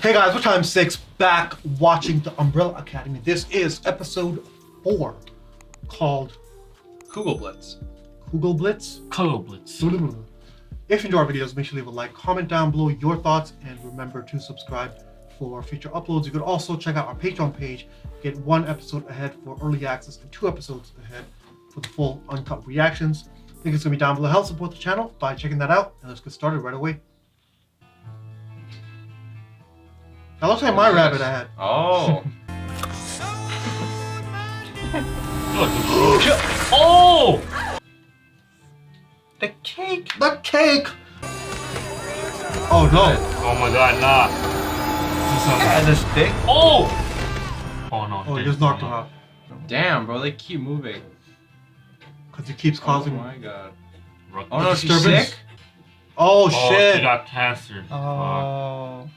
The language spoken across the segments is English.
Hey guys, we're time 6 back watching the Umbrella Academy. This is episode 4 called Kugelblitz. Kugelblitz. Kugelblitz. If you enjoy our videos, make sure to leave a like, comment down below your thoughts, and remember to subscribe for future uploads. You could also check out our Patreon page, get 1 episode ahead for early access and 2 episodes ahead for the full uncut reactions. Link is going to be down below. Help support the channel by checking that out, and let's get started right away. That looks like my rabbit I had. Oh. Oh! The cake. The cake! Oh no. Oh my god, nah. And the stick. Oh! Oh no. Oh, he just knocked him out. Damn, bro, they keep moving. Because he keeps causing... Oh my god. Oh Oh no, she's disturbance. sick? Oh She shit! got cancer. Oh.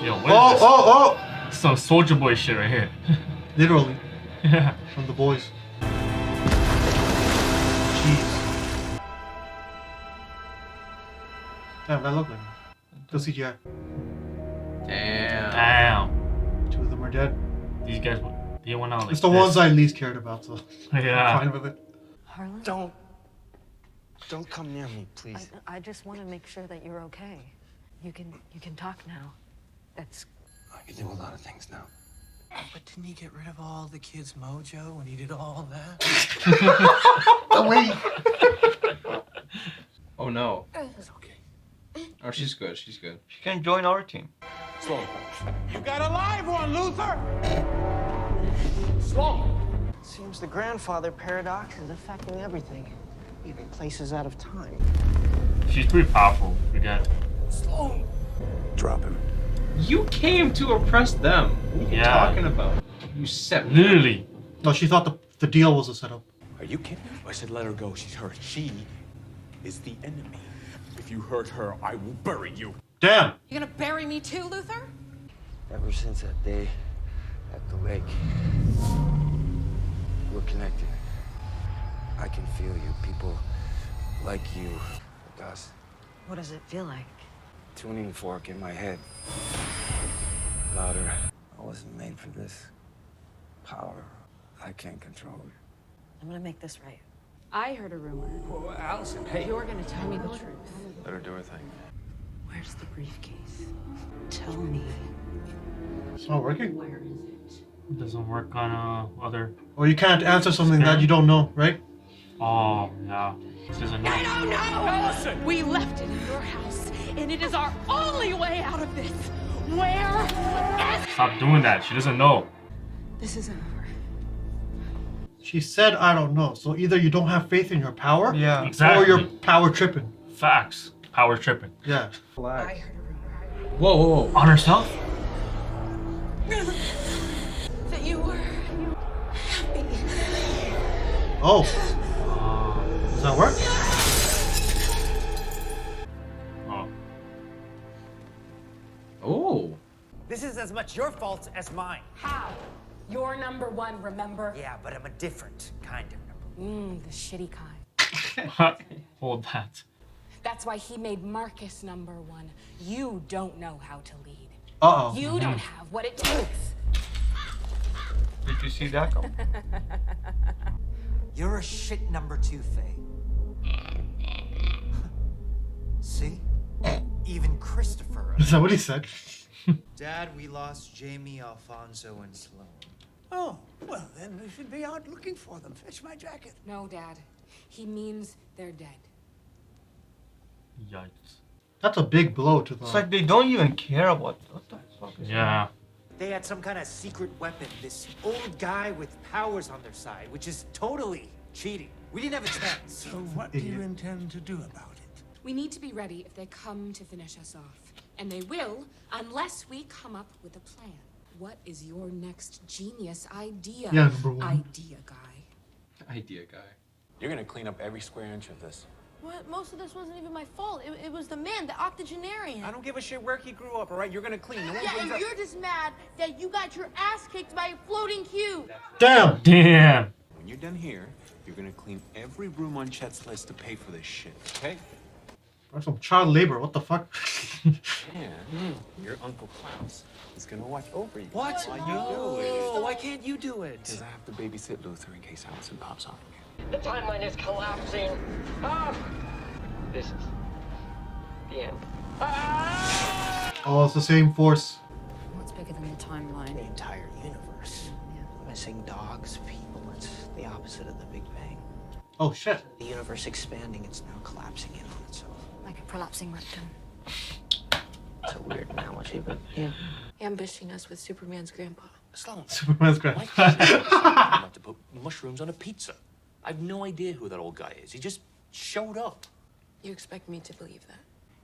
Yo, what is this? Oh! Some Soldier Boy shit right here. Literally, Yeah. from the boys. Jeez. Damn, that looked like the CGI. Damn. Damn. 2 of them are dead. These guys, they went out like It's the this. ones I least cared about, so Yeah. I'm fine with it. Harlan? Don't come near me, please. I just want to make sure that you're okay. You can talk now. That's... I can do a lot of things now. But didn't he get rid of all the kids' mojo when he did all that? The way... Oh no. It's okay. Oh, she's good. She's good. She can join our team. Slow. You got a live one, Luther! Slow! Seems the grandfather paradox is affecting everything, even places out of time. She's pretty powerful. We got. Slow! Drop him. You came to oppress them. What are you Yeah. talking about? You set me. Literally. No, she thought the deal was a setup. Are you kidding? I said let her go. She's hurt. She is the enemy. If you hurt her, I will bury you. Damn! You gonna bury me too, Luther? Ever since that day at the lake, we're connected. I can feel you. People like you, with us. What does it feel like? Tuning fork in my head. Louder. I wasn't made for this. Power. I can't control it. I'm gonna make this right. I heard a rumor. Well, Allison, hey. You're gonna tell me the truth. Let her do her thing. Where's the briefcase? Tell me. It's not working? Where is it? It doesn't work on other. Or you can't answer something that you don't know, right? Oh, yeah. She doesn't know. I don't know! Allison! We left it in your house, and it is our only way out of this. Where is... Stop doing that. She doesn't know. This isn't over. She said, I don't know. So either you don't have faith in your power, Yeah. Exactly. or you're power tripping. Facts. Power tripping. Yeah. I heard a rumor Whoa, whoa, whoa. On herself? that you were happy. Oh. Does that work? Oh. Oh. This is as much your fault as mine. How? You're number 1, remember? Yeah, but I'm a different kind of number. The shitty kind. Hold that. That's why he made Marcus number 1. You don't know how to lead. Uh-oh. You don't have what it takes. Did you see that? You're a shit number 2, Faye. See? Even Christopher. Is that what he said? Dad, we lost Jamie, Alfonso, and Sloan. Oh, well, then we should be out looking for them. Fetch my jacket. No, Dad. He means they're dead. Yikes. That's a big blow to It's the... like they don't even care about what the fuck is Yeah. They had some kind of secret weapon, this old guy with powers on their side, which is totally cheating. We didn't have a chance. So what do you intend to do about it? We need to be ready if they come to finish us off. And they will, unless we come up with a plan. What is your next genius idea? Yeah, number 1. Idea guy. Idea guy. You're gonna clean up every square inch of this. What? Most of this wasn't even my fault. It was the man, the octogenarian. I don't give a shit where he grew up, all right? You're gonna clean. No one Yeah, brings and up... you're just mad that you got your ass kicked by a floating cube. Damn! Damn. When you're done here, you're gonna clean every room on Chet's list to pay for this shit, okay? That's some child labor. What the fuck? And your Uncle Klaus is gonna watch over you. What? Why No. Why can't you do it? Because I have to babysit Luther in case Allison pops off again. The timeline is collapsing. Ah! This is the end. Oh, it's the same force. What's bigger than the timeline? The entire universe. Missing dogs, people. It's the opposite of the Big Bang. Oh shit. The universe expanding, it's now collapsing in on itself. Like a prolapsing rectum. It's a weird analogy, but yeah. Ambushing us with Superman's grandpa. Sloan. Superman's Why grand. can't you say about to put mushrooms on a pizza? I have no idea who that old guy is. He just showed up. You expect me to believe that?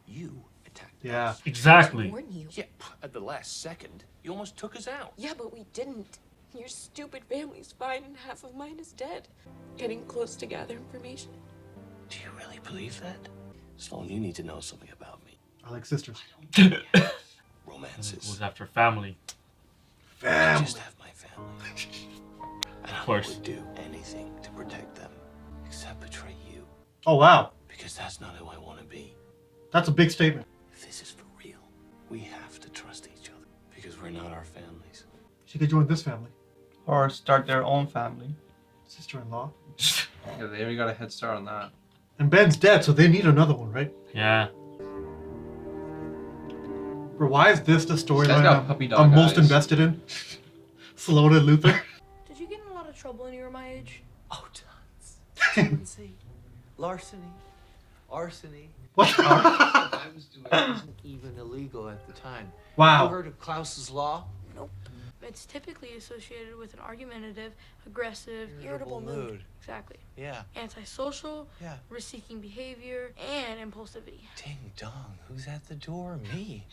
You attacked Yeah. us. Exactly. Warn you. Yeah, at the last second, you almost took us out. Yeah, but we didn't. Your stupid family's fine and half of mine is dead. Getting close to gather information. Do you really believe that? Sloan, you need to know something about me. I like sisters. It Romances. was after family. I just have my family. And I course. would do anything to protect them, except betray you. Oh wow. Because that's not who I want to be. That's a big statement. If this is for real, we have to trust each other. Because we're not our families. She could join this family. Or start their own family. Sister-in-law. Yeah, they already got a head start on that. And Ben's dead, so they need another one, right? Yeah. Bro, why is this the This storyline guy's got I'm, puppy dog I'm most eyes. invested in? Sloan and Luther. Did you get in a lot of trouble when you were my age? Oh, tons. Truancy, larceny, arsony. What? I was doing it wasn't even illegal at the time. Wow. You heard of Klaus's law? Nope. It's typically associated with an argumentative, aggressive, irritable mood. Exactly. Yeah. Antisocial, Yeah. risk-seeking behavior, and impulsivity. Ding dong, who's at the door? Me.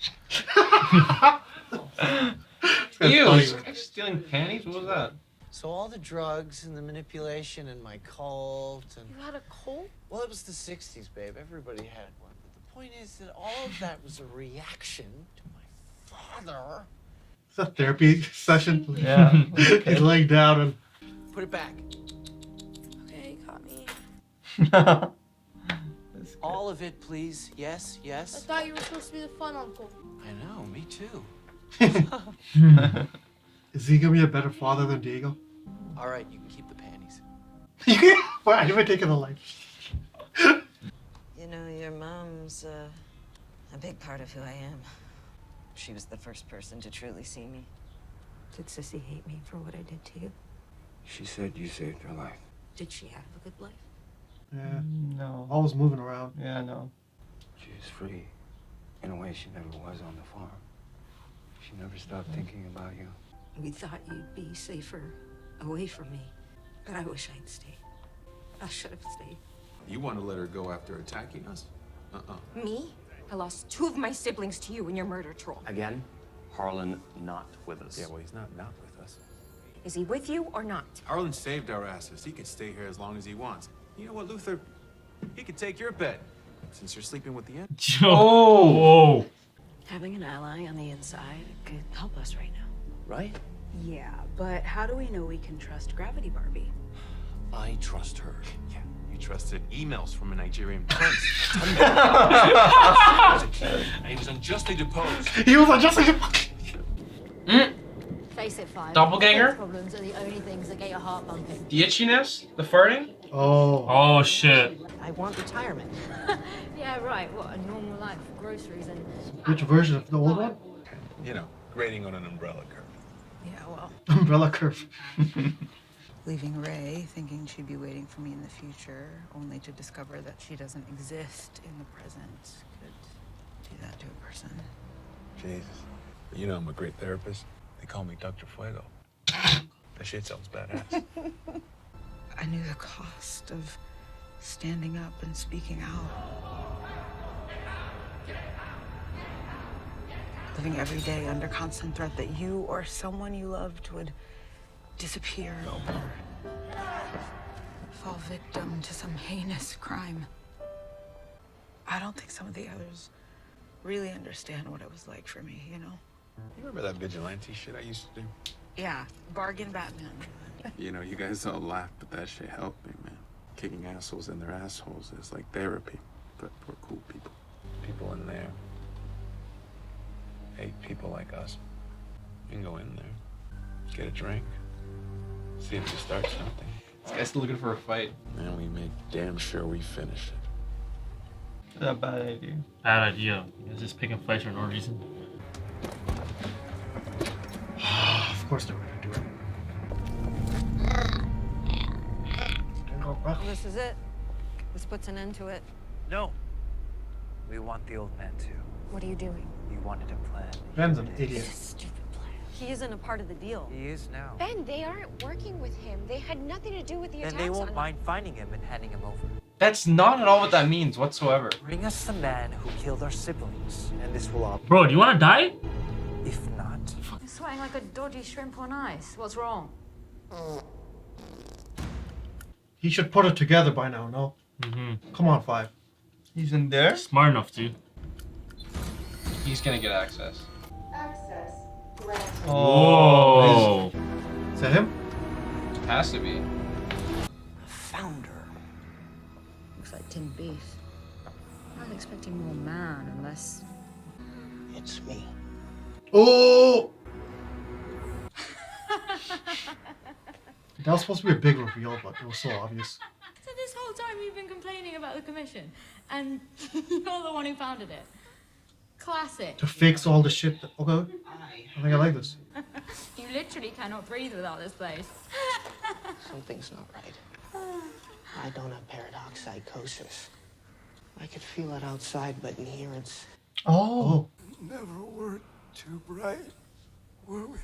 Ew, funny, this man. guy stealing panties? What was that? So all the drugs and the manipulation and my cult and... You had a cold? Well, it was the 60s, babe. Everybody had one. But the point is that all of that was a reaction to my father. It's a therapy session. Yeah. He's laying down and Put it back. Okay, you got me. All of it, please. Yes, I yes. thought you were supposed to be the fun uncle. I know, me too. is he gonna be a better father than Diego? All right, you can keep the panties. Why I haven't taken a life. You know, your mom's a big part of who I am. She was the first person to truly see me. Did Sissy hate me for what I did to you? She said you saved her life. Did she have a good life? Yeah. No. Always moving around. Yeah, no. She was free in a way she never was on the farm. She never stopped thinking about you. We thought you'd be safer away from me, but I wish I'd stayed. I should have stayed. You want to let her go after attacking us? Me? I lost 2 of my siblings to you in your murder troll. Again, Harlan not with us. Yeah, well, he's not with us. Is he with you or not? Harlan saved our asses. He can stay here as long as he wants. You know what, Luther? He can take your bed, since you're sleeping with the end. Oh! Whoa. Having an ally on the inside could help us right now. Right? Yeah, but how do we know we can trust Gravity Barbie? I trust her. Yeah, you trusted emails from a Nigerian prince. And he was unjustly deposed. He was like, just like Face it, Five. Doppelganger? Problems are the only things that get your heart pumping. The itchiness? The farting? Oh. Oh, shit. I want retirement. Yeah, right. What, a normal life, groceries and... Which version of the old one? You know, grading on an umbrella curve. Yeah, well, Umbrella curve. leaving Ray, thinking she'd be waiting for me in the future, only to discover that she doesn't exist in the present, could do that to a person. Jesus. You know I'm a great therapist. They call me Dr. Fuego. That shit sounds badass. I knew the cost of standing up and speaking out. Living every day under constant threat that you or someone you loved would disappear or fall victim to some heinous crime. I don't think some of the others really understand what it was like for me, you know? You remember that vigilante shit I used to do? Yeah, bargain Batman. You know, you guys all laugh, but that shit helped me, man. Kicking assholes in their assholes is like therapy, but for cool people. People in there hate people like us. You can go in there, get a drink, see if you start something. This guy's still looking for a fight. And we make damn sure we finish it. That's a bad idea. Bad idea. He's just picking fights for no reason. Of course they were gonna do it. Well, this is it. This puts an end to it. No. We want the old man too. What are you doing? You wanted a plan. Ben's an idiot. He isn't a part of the deal. He is now. Ben, they aren't working with him. They had nothing to do with the Then attacks they won't on mind finding him and handing him over. That's not at all what that means whatsoever. Bring us the man who killed our siblings, and this will all. Bro, do you want to die? If not, You're sweating like a dodgy shrimp on ice. What's wrong? He should put it together by now, no? Mm-hmm. Come on, 5. He's in there? Smart enough to. He's gonna get access. Access granted. Oh. Is that him? Has to be. found her. Looks like tinned beef. I was expecting more man unless... It's me. Oh! That was supposed to be a big reveal, but it was so obvious. So this whole time you've been complaining about the commission, and you're the one who founded it. Classic. To fix all the shit that... Okay. I think I like this. You literally cannot breathe without this place. Something's not right. I don't have paradox psychosis. I could feel it outside, but in here it's... Oh. Never were too bright, were we?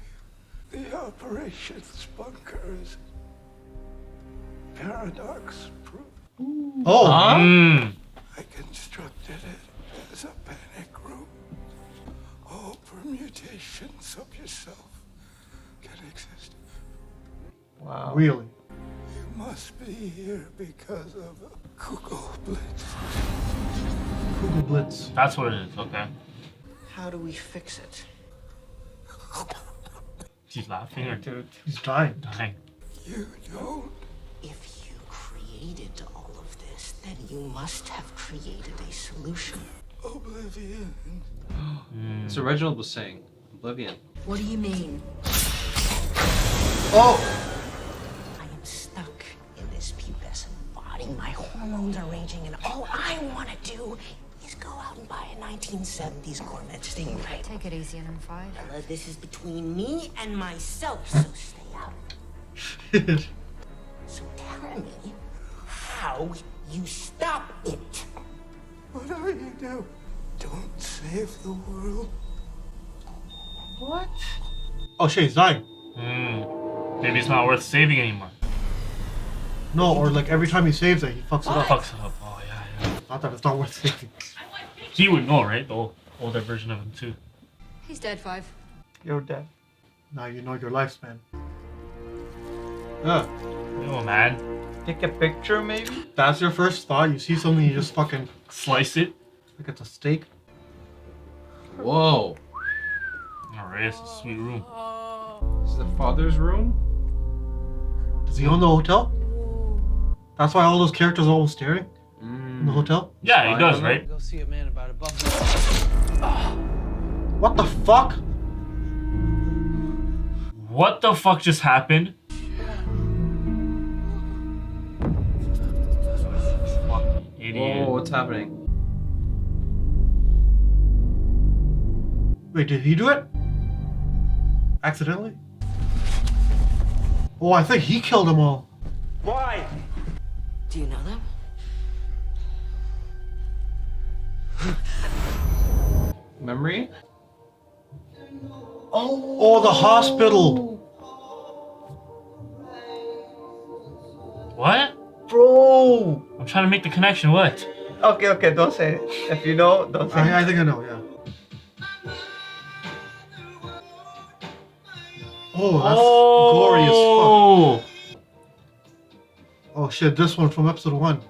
The operations bunkers. Paradox proof. Oh. Huh? I constructed it as a panic room. All permutations of yourself can exist. Wow. Really? You must be here because of a Kugelblitz. Kugelblitz. That's what it is. Okay. How do we fix it? She's laughing or Dude. He's dying. dying. You don't. If you created all of this, then you must have created a solution. Oblivion. So Reginald was saying, Oblivion. What do you mean? Oh! I am stuck in this pubescent body. My hormones are raging, and all I want to do is go out and buy a 1970s Corvette Stingray. Take it easy on him, 5. This is between me and myself, so stay out of it. So tell me how you stop it. Whatever you do, don't save the world. What? Oh shit, he's dying. Maybe it's not worth saving anymore. No, or like every time he saves it, he fucks it up. Fucks it up. Oh, yeah. Not that it's not worth saving. He would know, right? The older version of him, too. He's dead, 5. You're dead. Now you know your lifespan. Yeah. Oh, man. Take a picture, maybe? That's your first thought. You see something, you just fucking Slice it. like it's a steak. Whoa. Alright, it's a sweet room. This is the father's room? Does he own the hotel? That's why all those characters are always staring in the hotel. Yeah, he does, right? Go see a man about a buffalo. What the fuck? What the fuck just happened? Fucking idiot. Whoa, what's happening? Wait, did he do it? Accidentally? Oh, I think he killed them all. Why? Do you know them? Memory? Oh, the hospital. What? Bro! I'm trying to make the connection. What? Okay, don't say it. If you know, don't say I it. think I know, yeah. Oh, that's gory as fuck. Oh shit, this one from episode 1.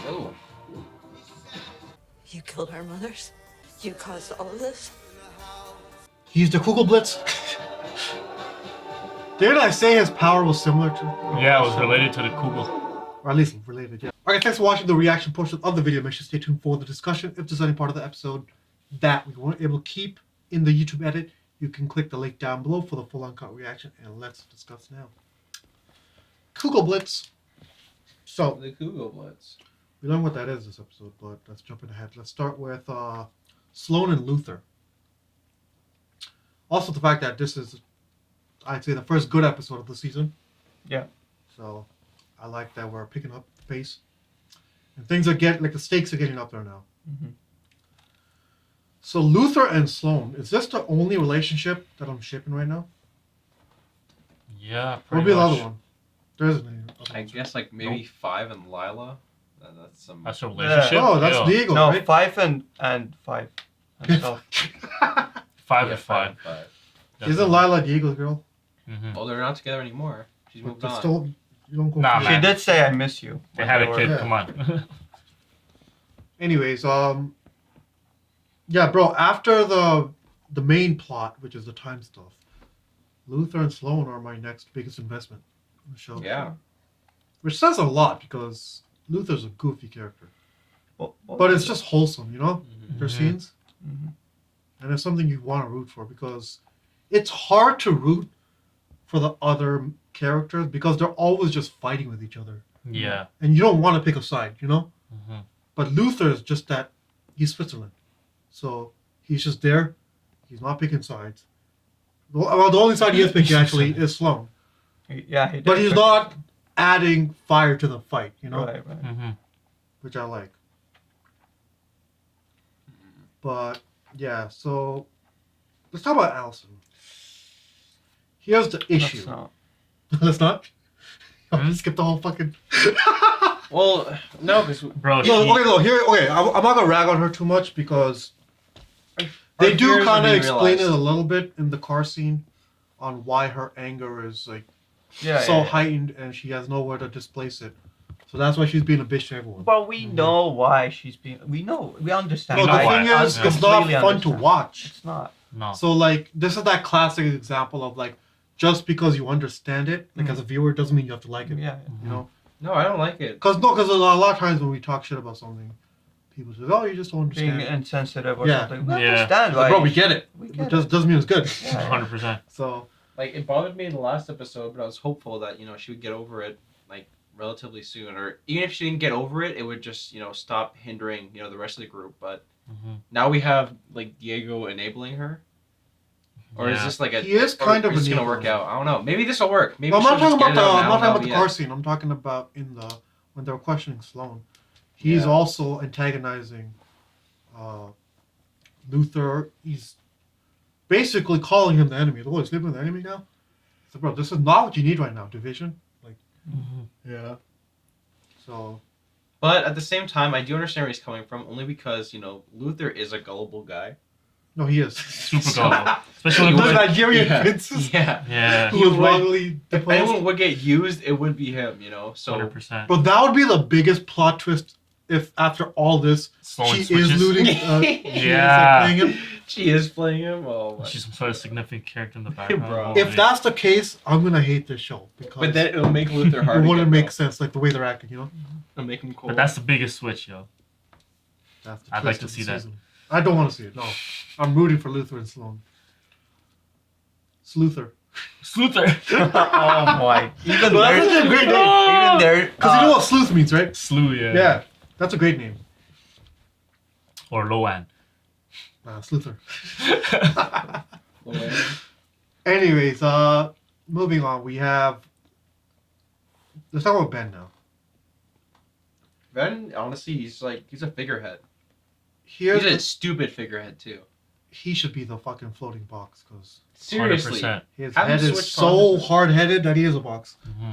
Oh. You killed our mothers? You caused all of this? He's the Kugelblitz. Didn't I say his power was similar to... Yeah, it was related to the Kugel. Or at least related, yeah. Alright, thanks for watching the reaction portion of the video. Make sure to stay tuned for the discussion if there's any part of the episode that we weren't able to keep in the YouTube edit, you can click the link down below for the full uncut reaction, and let's discuss now. Kugelblitz. So The Kugelblitz. we learned what that is this episode, but let's jump ahead. Let's start with Sloane and Luther. Also, the fact that this is, I'd say, the first good episode of the season. Yeah. So I like that we're picking up the pace, and things are getting the stakes are getting up there now. Mm-hmm. So Luther and Sloane, is this the only relationship that I'm shipping right now? Yeah, What would pretty be the much. other one? There isn't any. I guess like maybe Nope. 5 and Lila. That's some. That's a relationship. Oh, that's Yeah. Diego, No, right? 5 and 5. And so, 5 Yeah, and 5. 5 and 5. Isn't Lila Diego's girl? Mm-hmm. Oh, they're not together anymore. She's moved But on. still, you don't go. Nah, she man. did say I miss you. They had a were- kid. Yeah. Come on. Anyways, yeah, bro. After the main plot, which is the time stuff, Luther and Sloane are my next biggest investment in the show. Yeah. Which says a lot because Luther's a goofy character, but it's just wholesome, you know. Their Mhm. scenes, Mhm. and it's something you want to root for because it's hard to root for the other characters because they're always just fighting with each other, Yeah. and you don't want to pick a side, you know. Mm-hmm. But Luther is just that. He's Switzerland. So he's just there. He's not picking sides. Well, the only side he is picking actually is Sloane. Yeah, he did But he's pick- not adding fire to the fight, you know? Right, right. Mm-hmm. Which I like. But, yeah, so let's talk about Allison. Here's the issue. That's not. Let's not? I'll just skip the whole fucking... Well, no, because Bro, Okay, I'm not gonna rag on her too much because they Our do fears are kind of being explain it realized. a little bit in the car scene on why her anger is like Yeah, so yeah. heightened and she has nowhere to displace it. So that's why she's being a bitch to everyone. But we know why she's being. We understand. No, the why. thing is, I it's not completely fun to understand. watch. It's not. No. So like, this is that classic example of like, just because you understand it, like as a viewer, doesn't mean you have to like it. Yeah. You know. no, I don't like it. Because a lot of times when we talk shit about something, people say, "Oh, you just don't Being understand." insensitive or Yeah. something. We Yeah. understand why. Bro, we get it. We It get just doesn't mean it's good. Yeah. 100%. So Like it bothered me in the last episode, but I was hopeful that she would get over it like relatively soon, or even if she didn't get over it, it would just stop hindering the rest of the group. But Mm-hmm. now we have like Diego enabling her, or is Yeah. this like a? He is or kind of is this gonna enabling work her. out? I don't know. Maybe this will work. Maybe I'm not she'll talking just about get it out I'm now not and talking about that'll the be car it. scene. I'm talking about when they were questioning Sloane. He's Yeah. also antagonizing Luther. He's basically calling him the enemy. Oh, he's living with the enemy now. So, bro, this is not what you need right now. Division, like, yeah. So, But at the same time, I do understand where he's coming from, only because Luther is a gullible guy. no, he is Super gullible. Especially the when. Nigerian Yeah. princes Yeah. Yeah. who was He would- wrongly If deposed. anyone would get used, it would be him. So 100%. But that would be the biggest plot twist if, after all this, Sloane she switches. is looting. Yeah. Playing him. she is playing him. Oh, my. She's some sort of significant character in the background. Bro. Oh, If man. that's the case, I'm gonna hate this show because But then it'll make Luther hard. it to wouldn't get, make though. sense, like the way they're acting. You know, It'll make him cold. But that's the biggest switch, yo. that's the I'd like twist to of see the that. season. I don't want to see it. No, I'm rooting for Luther and Sloane. Sluther. Sluther. Oh my! Even Well, there, that's a great name. even there, Because you know what sleuth means, right? Slew, yeah. Yeah, that's a great name. Or Loan. Sluther. Low-end. Anyways, moving on. We have. Let's talk about Ben now. Ben, honestly, he's a figurehead. Here's He's a the- stupid figurehead too. he should be the fucking floating box because Seriously, 100%. his Have him head is switch so consciousness. hard-headed that he is a box. Mm-hmm.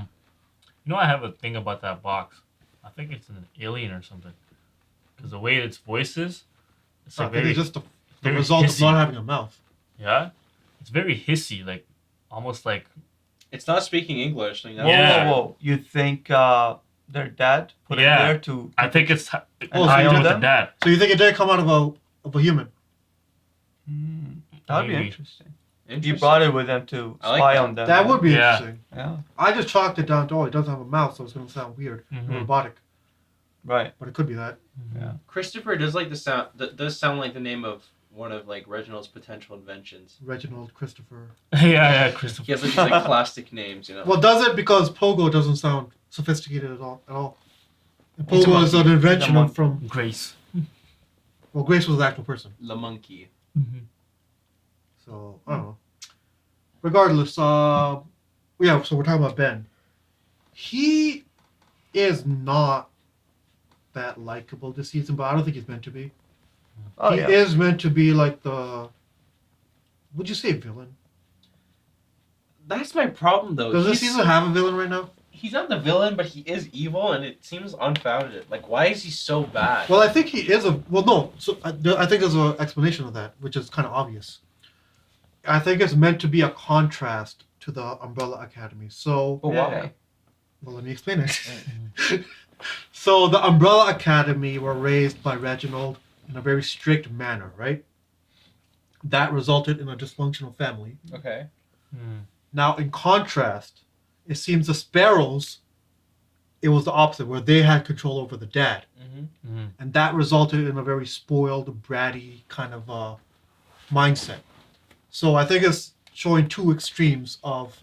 You know, I have a thing about that box. I think it's an alien or something. Because the way its voice is, it's I like think very, it's just the very result hissy. of not having a mouth. Yeah? It's very hissy, like, almost like... It's not speaking English. Like, Whoa, Yeah. whoa, whoa! You think their dad put it Yeah. there to? I think it's Oh, an so eye you on did the them? dad. So you think it did come out of a human? That'd be Maybe. interesting. He Interesting. brought it with him to I like spy that. on them. That would be Yeah. interesting. Yeah. I just chalked it down to, oh, it doesn't have a mouth, so it's going to sound weird and Mhm. robotic. Right. But it could be that. Yeah. Christopher does like the sound. Does sound like the name of one of like Reginald's potential inventions. Reginald, Christopher. Yeah, Christopher. He has like, these like plastic names, you know. Well, does it because Pogo doesn't sound sophisticated at all. And He's a Pogo is an monkey. invention from Grace. Well, Grace was the actual person. The monkey. So I don't know. Regardless, yeah. So we're talking about Ben. He is not that likable this season, but I don't think he's meant to be. Oh, he yeah. is meant to be like the. Would you say villain? That's my problem though. Does this season have a villain right now? He's not the villain, but he is evil, and it seems unfounded. Like, why is he so bad? Well, I think he is a. Well, no. So I think there's an explanation of that, which is kind of obvious. I think it's meant to be a contrast to the Umbrella Academy. So. But why? Well, let me explain it. So the Umbrella Academy were raised by Reginald in a very strict manner, right? That resulted in a dysfunctional family. Okay. Now, in contrast, it seems the Sparrows, it was the opposite, where they had control over the dad. And that resulted in a very spoiled, bratty kind of mindset. So I think it's showing two extremes of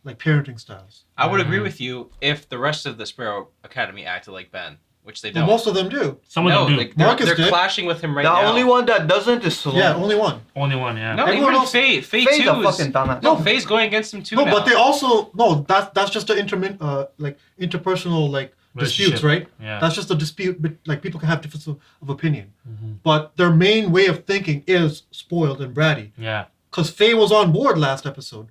like parenting styles. I would agree with you if the rest of the Sparrow Academy acted like Ben, which they Well, don't. most of them do. Some of them do. Like, Marcus they're did. clashing with him right The now. only one that doesn't is Salome. Yeah, only one. Only one, yeah. No, Everyone even else- Faye. Faye Faye's too. a fucking dumbass. No, Faye's going against him too. No, now. but they also that's just the interpersonal like disputes, Relationship. right? Yeah. That's just a dispute, but like people can have difference of opinion. But their main way of thinking is spoiled and bratty. Yeah. Because Faye was on board last episode,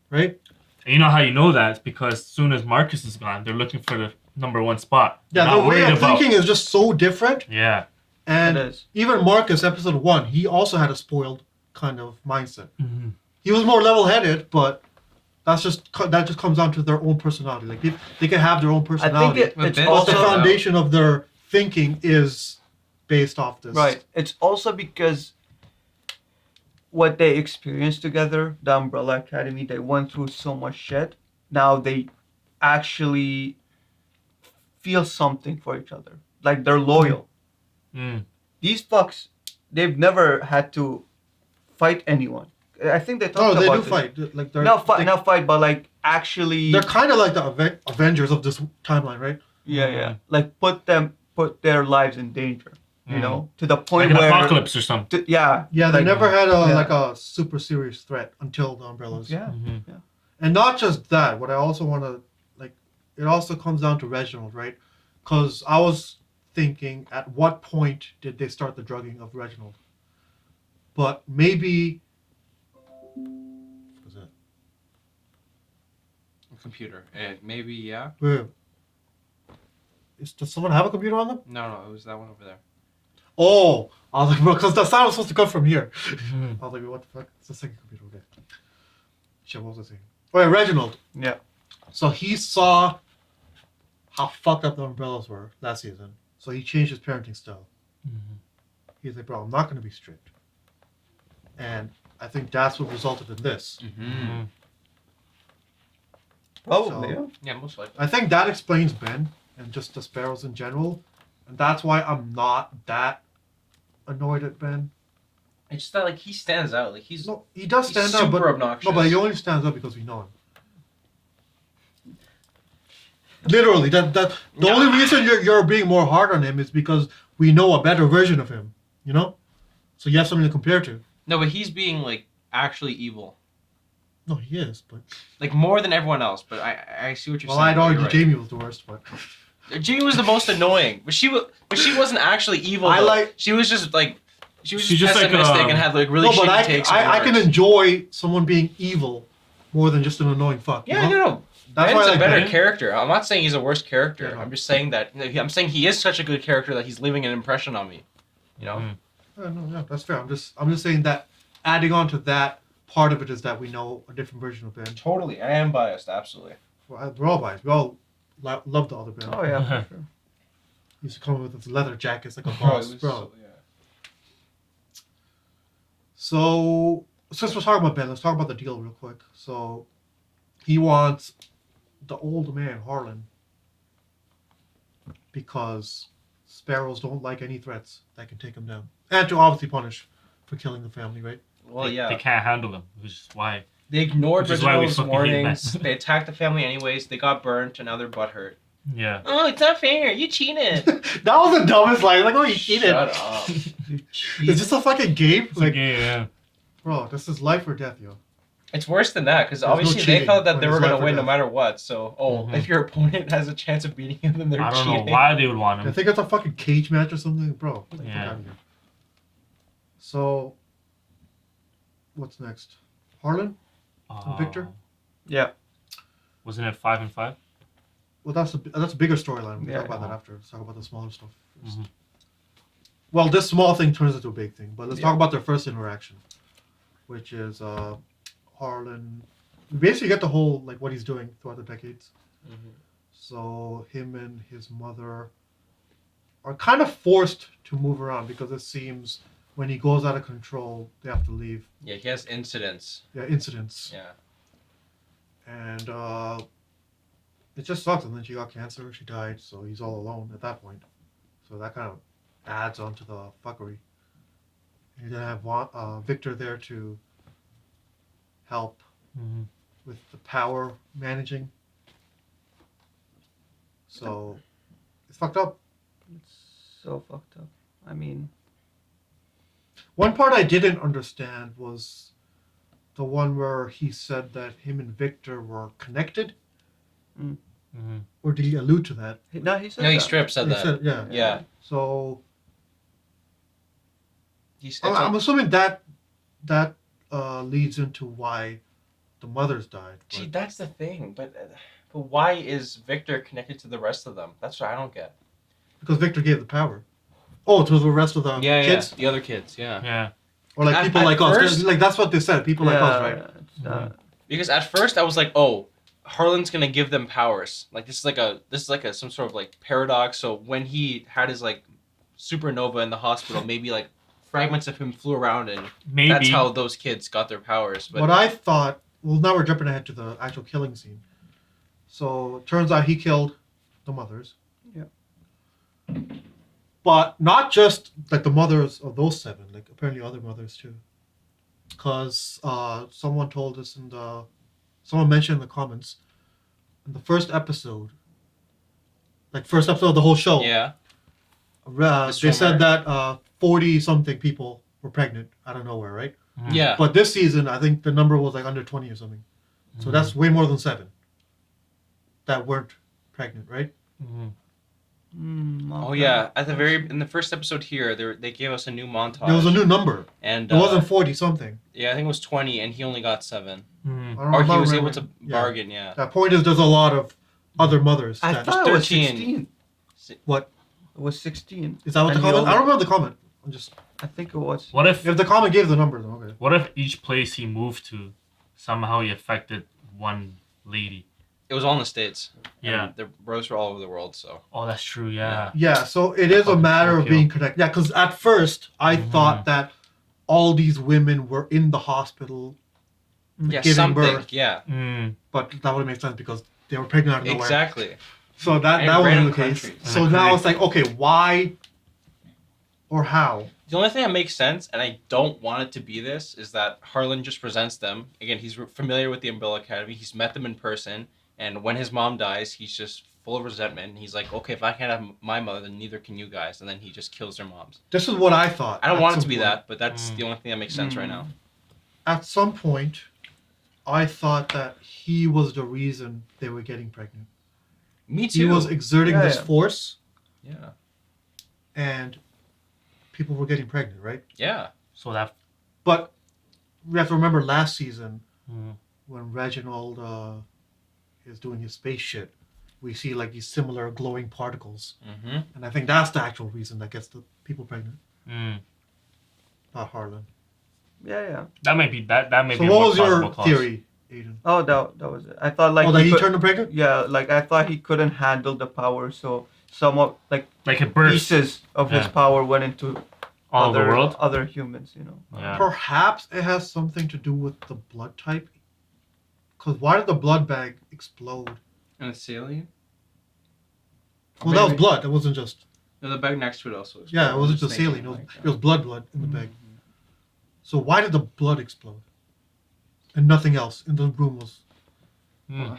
right? And you know how you know that? It's because as soon as Marcus is gone, they're looking for the #1 spot. Yeah, They're their not way worried of about- thinking is just so different. Yeah. And It is. even Marcus, episode 1, he also had a spoiled kind of mindset. He was more level-headed, but that just comes down to their own personality. Like they can have their own personality. it's but also the foundation of their thinking is based off this. Right. It's also because what they experienced together, the Umbrella Academy, they went through so much shit. Now they actually feel something for each other. Like they're loyal. These fucks, they've never had to fight anyone. I think they talked No, they about do this. fight. Like they're Not fight, but like actually. They're kind of like the Avengers of this timeline, right? Yeah. Like put their lives in danger. You know, to the Like point an where apocalypse or something. Yeah. Yeah, they like- never had yeah. like a super serious threat until the Umbrellas. Yeah. And not just that. What I also want to it also comes down to Reginald, right? Because I was thinking, at what point did they start the drugging of Reginald? But maybe. What's that? Computer. Maybe, yeah. Wait. Does someone have a computer on them? No, it was that one over there. Oh, I was like, bro, because the sound was supposed to come from here. I was like, what the fuck? It's the second computer, okay. Shit, what was I saying? Oh, yeah, Reginald. Yeah. So he saw how fucked up the Umbrellas were last season. So he changed his parenting style. He's like, bro, I'm not going to be strict. And I think that's what resulted in this. Probably, So, Yeah, most likely. I think that explains Ben and just the Sparrows in general. And that's why I'm not that annoyed at Ben. It's just that like he stands out. Like he does stand out, but super obnoxious. no, but he only stands out because we know him. Literally, the only reason you're being more hard on him is because we know a better version of him. You know, so you have something to compare to. No, but he's being like actually evil. No, he is, but Like more than everyone else. But I see what you're well, saying. I'd but argue you're right. Jamie was the worst, but Jamie was the most annoying, but she wasn't actually evil. I though. like- She was just like she was She's just just like, pessimistic and had like really no, but shitty takes. on I can words. enjoy someone being evil more than just an annoying fuck. Yeah, you know? no. That's Ben's why I a like better Ben. character. I'm not saying he's a worse character. Yeah. I'm just saying that I'm saying he is such a good character that he's leaving an impression on me. You know. Yeah, that's fair. I'm just saying that adding on to that part of it is that we know a different version of Ben. Totally, I am biased. Absolutely. We're all biased. We all love the other Ben. Oh yeah, for sure. He used to come with his leather jackets like a Bro, boss, it was bro. So since we're talking about Ben, let's talk about the deal real quick. So he wants the old man Harlan because sparrows don't like any threats that can take him down, and to obviously punish for killing the family, right? Well, They can't handle them, which is why. They ignored Which is why we Reginald's fucking hate warnings. men. They attacked the family anyways. They got burnt, and now they're butthurt. Yeah. Oh, it's not fair. You cheated. That was the dumbest line. Like, oh, you cheated. Shut up. Is this a fucking game? It's Like, a game, yeah. bro, this is life or death, yo. It's worse than that, because There's no obviously they cheating thought that when they it's were going life to or win no death. matter what. So, if your opponent has a chance of beating you, then they're I don't cheating. know why they would want I him. think it's a fucking cage match or something, bro. Like, Yeah. fuck outta here. So, what's next? Harlan and Victor. Yeah. Wasn't it 5 and 5? Well, that's a bigger storyline. We'll Yeah. talk about that after. Let's talk about the smaller stuff first. Mhm. Well, this small thing turns into a big thing, but let's Yeah. talk about their first interaction, which is Harlan. We basically get the whole like what he's doing throughout the decades. So him and his mother are kind of forced to move around because it seems when he goes out of control, they have to leave. Yeah, he has incidents. Yeah, incidents. Yeah. And it just sucks. And then she got cancer. She died, so he's all alone at that point. So that kind of adds on to the fuckery. And you're gonna have Victor there to help with the power managing. So it's fucked up. It's so fucked up. I mean, One part I didn't understand was the one where he said that him and Victor were connected. Or did he allude to that? no, he said No, he that. straight up said He that. said- yeah. Yeah. So He's, I'm assuming that leads into why the mothers died. but- See, that's the thing. But why is Victor connected to the rest of them? That's what I don't get. Because Victor gave the power. Oh, to the rest of the kids? The other kids, yeah. Yeah. Or like people like us. Like that's what they said. People like us, right? Because at first I was like, oh, Harlan's gonna give them powers. Like this is like a some sort of like paradox. So when he had his like supernova in the hospital, maybe like fragments of him flew around and Maybe. that's how those kids got their powers. But What I thought, well, now we're jumping ahead to the actual killing scene. So it turns out he killed the mothers. Yeah. But not just like the mothers of those 7, like apparently other mothers too. Because someone told us someone mentioned in the comments, in the first episode, like first episode of the whole show, yeah. They said that 40 something people were pregnant out of nowhere, right? Yeah. But this season, I think the number was like under 20 or something. So that's way more than 7 that weren't pregnant, right? Oh yeah, at the in the first episode here, they gave us a new montage. There was a new number. And it wasn't 40 something. Yeah, I think it was 20, and he only got 7. I don't Or he remember was able remembering. to bargain. Yeah. That point is, there's a lot of other mothers. I that- thought it was 13. 16. What? It was 16. Is that what the And he comment? only- I don't remember the comment. I'm just. I think it was. What if the comment gave the number, then okay. What if each place he moved to, somehow he affected one lady? It was all in the States. Yeah. And the bros were all over the world, so. Oh, that's true. Yeah. Yeah, so it is a matter of being connected. Yeah, because at first I thought that all these women were in the hospital Yeah, giving something. birth. Yeah. But that would make sense because they were pregnant out of nowhere. Exactly. So that And wasn't random the case. countries. So now it's like, okay, why or how? The only thing that makes sense, and I don't want it to be this, is that Harlan just presents them. Again, he's familiar with the Umbrella Academy. He's met them in person. And when his mom dies, he's just full of resentment. And he's like, okay, if I can't have my mother, then neither can you guys. And then he just kills their moms. This is what I thought. I don't at want it some to be point. that, but that's the only thing that makes sense right now. At some point, I thought that he was the reason they were getting pregnant. Me too. He was exerting this Yeah. force. Yeah. And people were getting pregnant, right? Yeah. So that. But we have to remember last season when Reginald is doing his space shit, we see like these similar glowing particles, and I think that's the actual reason that gets the people pregnant. Not Harlan. Yeah. That might be that. That may So be. a what more was your plausible cause. theory, Aiden? Oh, that was it. I thought like. Oh, that he turned him pregnant? Yeah, like I thought he couldn't handle the power, so some of like a burst. pieces of his Yeah. power went into All over the world? other humans. You know. Yeah. Perhaps it has something to do with the blood type. Because why did the blood bag explode? And the saline? Well, that was blood. It wasn't just. No, the bag next to it also. Yeah, it wasn't just Snake saline. like It was blood in the bag. So why did the blood explode? And nothing else in the room was... I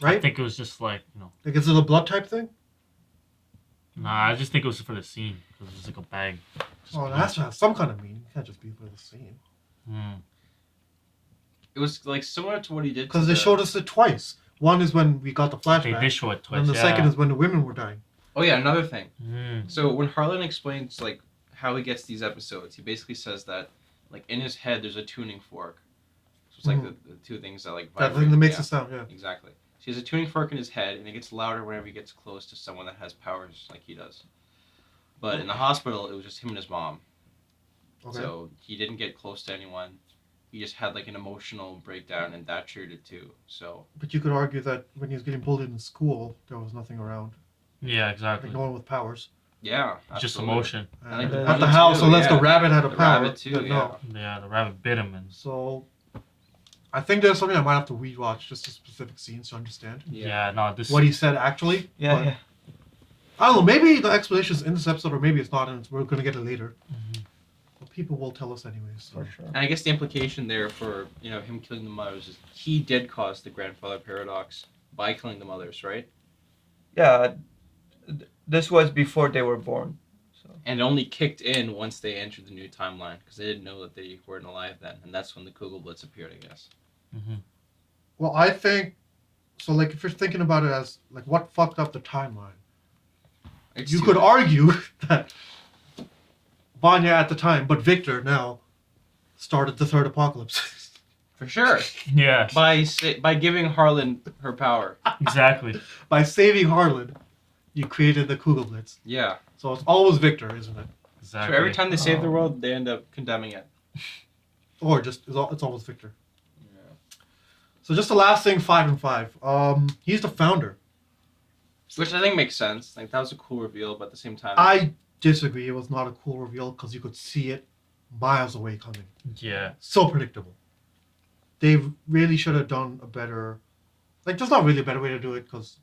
Right? think it was just like, you know. Like, is it a blood type thing? Nah, I just think it was for the scene. It was just like a bag. Oh, that has to have some kind of meaning. It can't just be for the scene. It was like similar to what he did. Because they showed us it twice. One is when we got the flashback. They did show it twice, And the second is when the women were dying. Oh yeah, another thing. So when Harlan explains like how he gets these episodes, he basically says that like in his head there's a tuning fork. So it's like the two things that like That thing that makes a sound, yeah. Exactly. So he has a tuning fork in his head, and it gets louder whenever he gets close to someone that has powers like he does. But in the hospital, it was just him and his mom. Okay. So he didn't get close to anyone. He just had like an emotional breakdown, and that triggered it too. So. But you could argue that when he was getting bullied in school, there was nothing around. Yeah, exactly. Like no one with powers. Yeah, just absolutely. emotion. And at the house, unless the rabbit had a The power. rabbit too, but no. Yeah, the rabbit bit him, and So, I think there's something I might have to rewatch just the specific scenes to understand. Yeah, no, this. What he said actually. Yeah, but yeah. I don't know. Maybe the explanation is in this episode, or maybe it's not, and we're gonna get it later. But people will tell us anyways. So. For sure. And I guess the implication there for him killing the mothers is he did cause the grandfather paradox by killing the mothers, right? Yeah, this was before they were born. And it only kicked in once they entered the new timeline because they didn't know that they weren't alive then, and that's when the Kugelblitz appeared, I guess. Well, I think so. Like, if you're thinking about it as like what fucked up the timeline, you could argue that Vanya at the time, but Victor now, started the third apocalypse. For sure. Yeah. By giving Harlan her power. Exactly. By saving Harlan, you created the Kugelblitz. Yeah. So it's always Victor, isn't it? Exactly. So every time they save the world, they end up condemning it. Or just it's always Victor. Yeah. So just the last thing, 5 and 5. He's the founder. Which I think makes sense. Like that was a cool reveal, but at the same time, I disagree. It was not a cool reveal because you could see it miles away coming. Yeah. So predictable. They really should have done a better. Like, there's not really a better way to do it because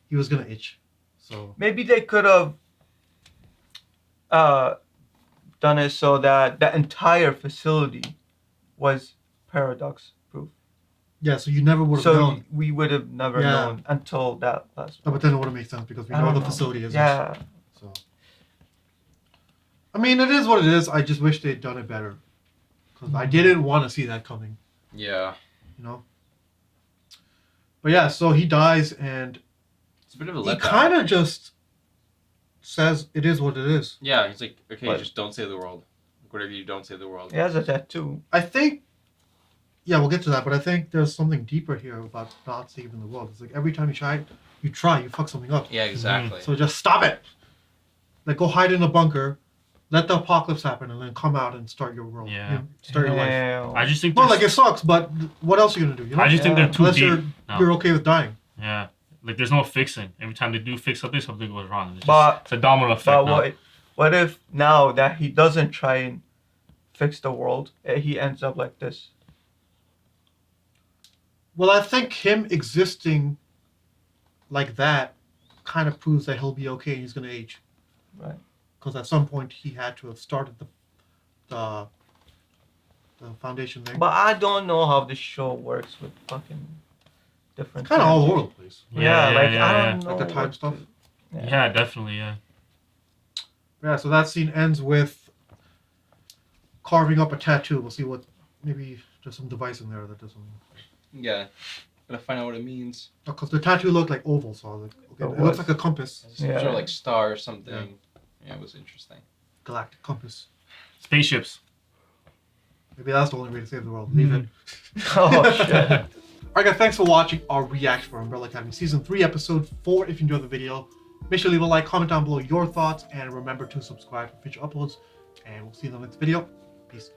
he was gonna itch. So maybe they could have done it so that the entire facility was paradox proof. yeah, so you never would have So known. we would have never Yeah. known until that last No, one. but then it would have made sense because we I know don't the know. facility is. Yeah. So. I mean, it is what it is. I just wish they'd done it better because I didn't want to see that coming. yeah, You know. But yeah, so he dies and it's a bit of a he letdown. kind of just says it is what it is. Yeah, he's like, okay, But- just don't save the world. Whatever you don't save the world. He has a tattoo. I think, yeah, we'll get to that, but I think there's something deeper here about not saving the world. It's like every time you try, you fuck something up. Yeah, exactly. So just stop it. Like, go hide in a bunker, let the apocalypse happen, and then come out and start your world. Yeah. You know, start your life. Damn. I just think. No, there's- like, it sucks, but what else are you going to do? You know? I just think they're too Unless deep. you're okay with dying. Yeah. Like there's no fixing. Every time they do fix something, something goes wrong. It's, But- it's a domino effect. But now. what if now that he doesn't try and fix the world, he ends up like this? Well, I think him existing like that kind of proves that he'll be okay and he's going to age. Right. Because at some point he had to have started the foundation thing. But I don't know how this show works with fucking different. Kind of all times. over the place. Yeah, like I don't know. Like the time what stuff. to- Yeah, definitely. Yeah. Yeah, so that scene ends with carving up a tattoo. We'll see what, maybe there's some device in there that does something. Yeah, gotta find out what it means. Because the tattoo looked like oval, so I was like, okay, it looks like a compass. Some sort of like star or something. Yeah, it was interesting. Galactic compass. Spaceships. Maybe that's the only way to save the world. Leave it. Oh shit. Alright guys, thanks for watching our reaction for Umbrella Academy Season 3, Episode 4. If you enjoyed the video, make sure to leave a like, comment down below your thoughts, and remember to subscribe for future uploads. And we'll see you in the next video. Peace.